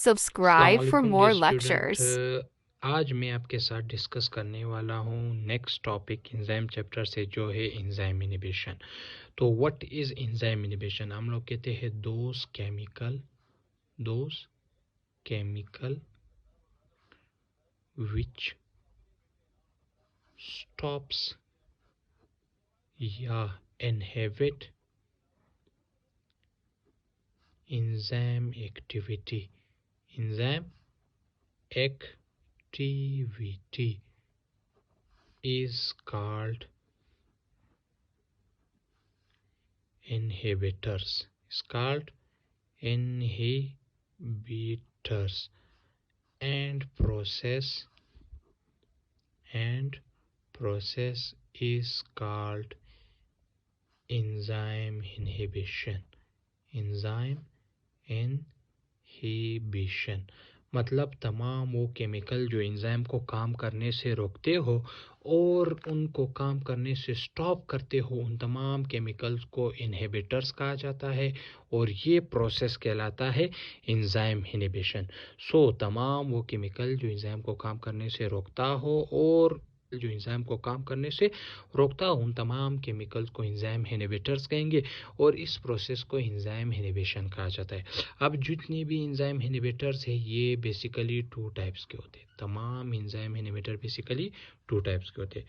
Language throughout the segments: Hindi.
Subscribe for अस्सलामुअलैकुम more डियर स्टूडेंट। lectures. आज मैं आपके साथ डिस्कस करने वाला हूँ नेक्स्ट टॉपिक एंजाइम चैप्टर से, जो है एंजाइम इनिबिशन। तो व्हाट इज एंजाइम इनिबिशन? हम लोग कहते हैं दोज केमिकल विच स्टॉप्स या inhibit enzyme activity is called inhibitors. And process is called enzyme inhibition. मतलब तमाम वो केमिकल जो एंजाइम को काम करने से रोकते हो और उनको काम करने से स्टॉप करते हो, उन तमाम केमिकल्स को इनहिबिटर्स कहा जाता है और ये प्रोसेस कहलाता है एंजाइम इनहिबिशन। तमाम वो केमिकल जो एंजाइम को काम करने से रोकता हो और जो एंजाइम को काम करने से रोकता हो, उन तमाम केमिकल्स को एंजाइम इनहिबिटर्स कहेंगे और इस प्रोसेस को एंजाइम इनहिबिशन कहा जाता है। अब जितने भी एंजाइम इनहिबिटर्स है ये बेसिकली टू टाइप्स के होते हैं। तमाम enzyme inhibitor basically two types के होते हैं।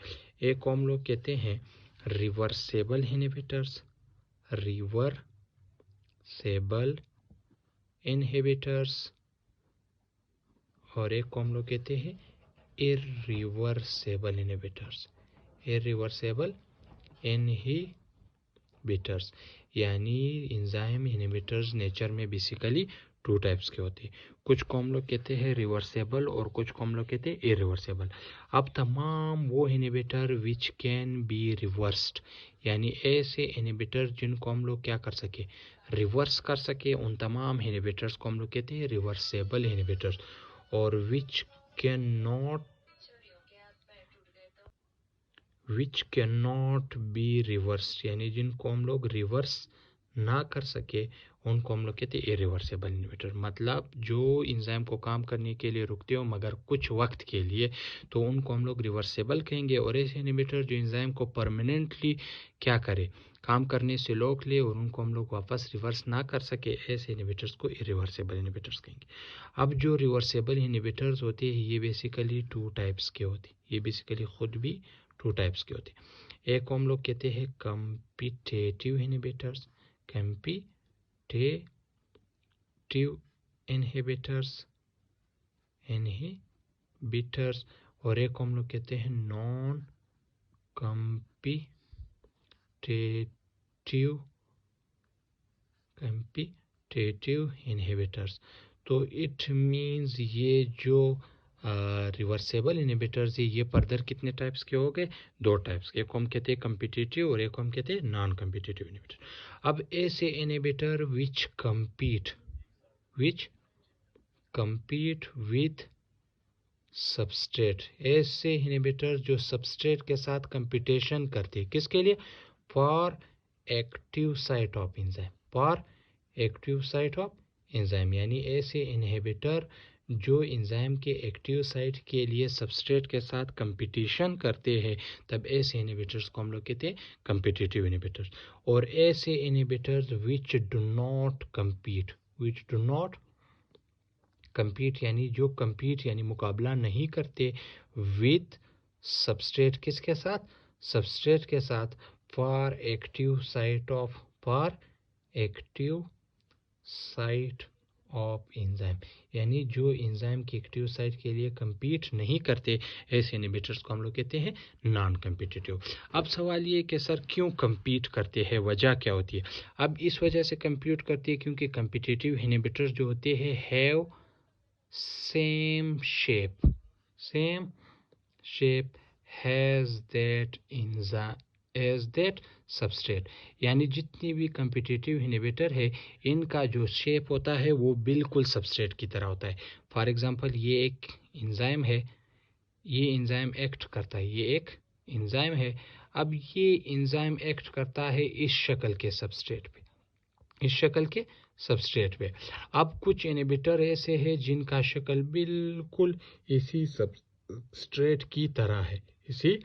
एक को हम लोग कहते हैं रिवर्सेबल इनहिबिटर्स और एक को हम लोग कहते हैं इर्रिवर्सेबल इनहिबिटर्स। यानी एंजाइम इनहिबिटर्स नेचर में बेसिकली टू टाइप्स के होते हैं। कुछ को हम लोग कहते हैं रिवर्सेबल और कुछ को हम लोग कहते हैं इरिवर्सेबल। अब तमाम वो inhibitor which can be reversed, यानी ऐसे इनहिबिटर जिनको हम लोग क्या कर सके, रिवर्स कर सके, उन तमाम इनहिबिटर्स को हम लोग कहते हैं रिवर्सेबल इनहिबिटर्स। और which can not be reverse, यानी जिनको हम लोग रिवर्स ना कर सके उनको हम लोग कहते हैं इरिवर्सेबल इनहिबिटर। मतलब जो एंजाइम को काम करने के लिए रुकते हो मगर कुछ वक्त के लिए, तो उनको हम लोग रिवर्सेबल कहेंगे। और ऐसे इनहिबिटर जो एंजाइम को परमानेंटली क्या करे, काम करने से रोक ले और उनको हम लोग वापस रिवर्स ना कर सके, ऐसे इनहिबिटर्स को इरिवर्सेबल इनहिबिटर्स कहेंगे। अब जो रिवर्सेबल इनहिबिटर्स होते हैं ये बेसिकली टू टाइप्स के होते हैं। ये बेसिकली खुद भी टू टाइप्स के होते हैं। एक को हम लोग कहते हैं कॉम्पिटिटिव इनहिबिटर्स और एक को हम लोग कहते हैं नॉन कॉम्पिटिटिव इनहिबिटर्स। तो इट मीन्स ये जो रिवर्सेबल इनहिबिटर्स है ये फर्दर कितने टाइप्स के हो गए, दो टाइप्स के। एक को हम कहते हैं कॉम्पिटिटिव और एक को हम कहते हैं नॉन कॉम्पिटिटिव इनहिबिटर। अब ऐसे inhibitor which compete with substrate, ऐसे इनहिबिटर जो सबस्ट्रेट के साथ कंपटीशन करते हैं, किसके लिए, for active site of enzyme. यानी ऐसे इनहिबिटर जो एंजाइम के एक्टिव साइट के लिए सबस्ट्रेट के साथ कंपटीशन करते हैं, तब ऐसे इनहिबिटर्स को हम लोग कहते हैं कॉम्पिटिटिव इनहिबिटर्स। और ऐसे inhibitors which do not compete यानी जो कम्पीट यानी मुकाबला नहीं करते विद सबस्ट्रेट, किसके साथ, सबस्ट्रेट के साथ, for active site of enzyme. यानी जो एंजाइम की एक्टिव साइट के लिए कम्पीट नहीं करते, ऐसे इनहिबिटर्स को हम लोग कहते हैं नॉन कम्पिटिटिव। अब सवाल ये कि सर क्यों कम्पीट करते हैं, वजह क्या होती है? अब इस वजह से कम्पीट करते हैं क्योंकि कम्पिटिटिव इनहिबिटर्स जो होते हैं have same shape has that substrate। यानी जितनी भी कम्पिटिटिव इनहिबिटर है इनका जो शेप होता है वो बिल्कुल सबस्ट्रेट की तरह होता है। फॉर एग्जांपल ये एक एंजाइम है, ये एंजाइम एक्ट करता है, ये एक एंजाइम है। अब ये एंजाइम एक्ट करता है इस शक्ल के सबस्ट्रेट पे, इस शक्ल के सबस्ट्रेट पे। अब कुछ इनहिबिटर ऐसे हैं जिनका शक्ल बिल्कुल इसी सबस्ट्रेट की तरह है, इसी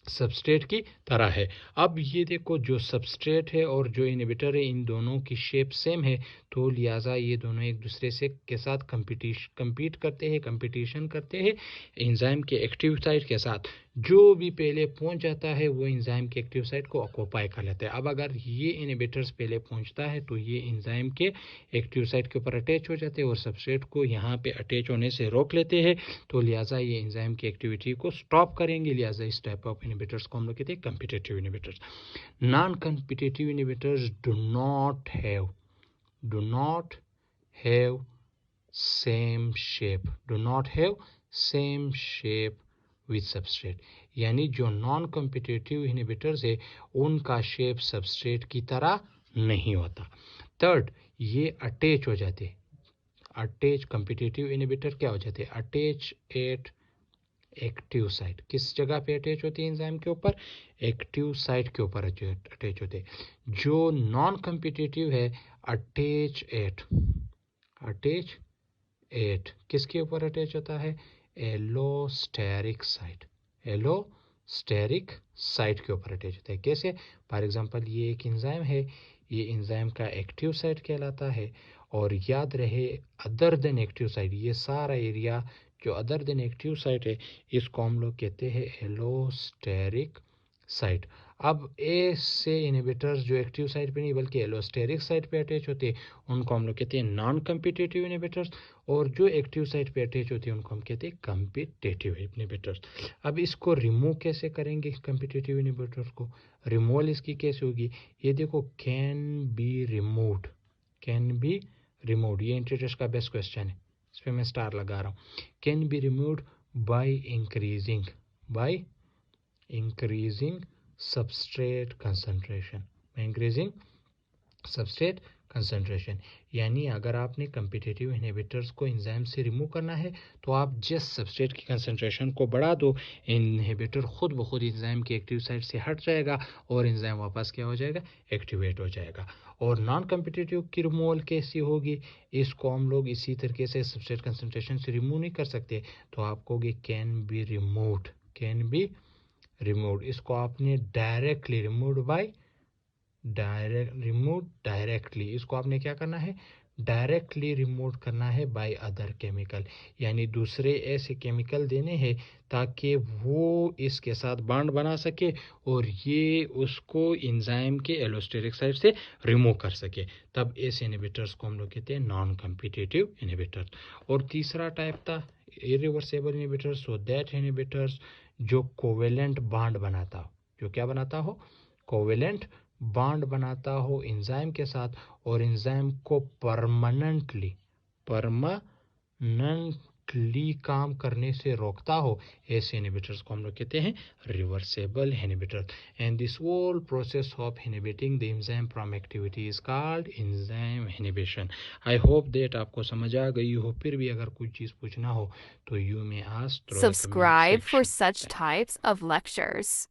सबस्ट्रेट की तरह है। अब ये देखो, जो सबस्ट्रेट है और जो इनहिबिटर है, इन दोनों की शेप सेम है, तो लिहाजा ये दोनों एक दूसरे से के साथ कंपटीशन करते हैं एंजाइम के एक्टिव साइट के साथ। जो भी पहले पहुंच जाता है वो एंजाइम के एक्टिव साइट को ऑक्यूपाई कर लेता है। अब अगर ये इनहिबिटर्स पहले पहुंचता है तो ये एंजाइम के एक्टिव साइट के ऊपर अटैच हो जाते हैं और सबस्ट्रेट को यहाँ पे अटैच होने से रोक लेते हैं, तो लिहाजा ये एंजाइम की एक्टिविटी को स्टॉप करेंगे। लिहाजा इस टाइप ऑफ इनहिबिटर्स को हम लोग कहते हैं competitive inhibitors. Non competitive inhibitors do not have same shape, with substrate. यानी जो नॉन कम्पिटिटिव इनहिबिटर्स है उनका शेप सबस्ट्रेट की तरह नहीं होता। थर्ड, ये अटैच हो जाते, अटैच कम्पिटिटिव इनहिबिटर क्या हो जाते हैं, अटैच एट एक्टिव साइट। किस जगह पे अटैच होती है एंजाइम के ऊपर, एक्टिव साइट के ऊपर अटैच होते हैं। जो नॉन कम्पिटिटिव है अटैच एट किसके ऊपर अटैच होता है, एलोस्टेरिक साइट के ऊपर अटैच होता है। कैसे, फॉर एग्जांपल ये एक एंजाइम है, ये एंजाइम का एक्टिव साइट कहलाता है। और याद रहे, अदर देन एक्टिव साइट, ये सारा एरिया जो अदर देन एक्टिव साइट है इसको हम लोग कहते हैं एलोस्टेरिक साइट। अब ऐसे इनहिबिटर्स जो एक्टिव साइट पे नहीं बल्कि एलोस्टेरिक साइट पे अटैच होते हैं उनको हम लोग कहते हैं नॉन कम्पिटिटिव इनहिबिटर्स, और जो एक्टिव साइट पे अटैच होती है उनको हम कहते हैं कम्पिटिटिव इनहिबिटर्स। अब इसको रिमूव कैसे करेंगे, कम्पिटिटिव इनहिबिटर्स को रिमूवल इसकी कैसे होगी, ये देखो, कैन बी रिमूव्ड, ये इंट्री टेस्ट का बेस्ट क्वेश्चन है, इस पर मैं स्टार लगा रहा हूँ। Can be removed by increasing substrate concentration. यानी अगर आपने कम्पिटिटिव इनहिबिटर्स को एंजाइम से रिमूव करना है तो आप जिस सबस्ट्रेट की कंसंट्रेशन को बढ़ा दो, इनहिबिटर खुद ब खुद एंजाइम की एक्टिव साइट से हट जाएगा और एंजाइम वापस क्या हो जाएगा, एक्टिवेट हो जाएगा। और नॉन कम्पिटिटिव की रिमूवल कैसी होगी, इसको हम लोग इसी तरीके से सबस्ट्रेट कंसंट्रेशन से रिमूव नहीं कर सकते, तो आप कहोगे कैन बी रिमूव्ड। इसको आपने डायरेक्टली डायरेक्टली, इसको आपने क्या करना है, डायरेक्टली रिमूव करना है बाय अदर केमिकल। यानी दूसरे ऐसे केमिकल देने हैं ताकि वो इसके साथ बॉन्ड बना सके और ये उसको एंजाइम के एलोस्टेरिक साइड से रिमूव कर सके, तब ऐसे इनहिबिटर्स को हम लोग कहते हैं नॉन कम्पिटिटिव इनहिबिटर्स। और तीसरा टाइप था irreversible inhibitors, so that inhibitors जो कोवेलेंट बॉन्ड बनाता हो, जो क्या बनाता हो, कोवेलेंट बॉन्ड बनाता हो एंजाइम के साथ और एंजाइम को परमानेंटली काम करने से रोकता हो, ऐसे इनहिबिटर्स को हम लोग कहते हैं reversible inhibitors. And this whole process of inhibiting the enzyme from activity is called enzyme inhibition. I hope that आपको समझ आ गई हो। फिर भी अगर कोई चीज़ पूछना हो तो you may ask through the comment Subscribe for section. such types of lectures.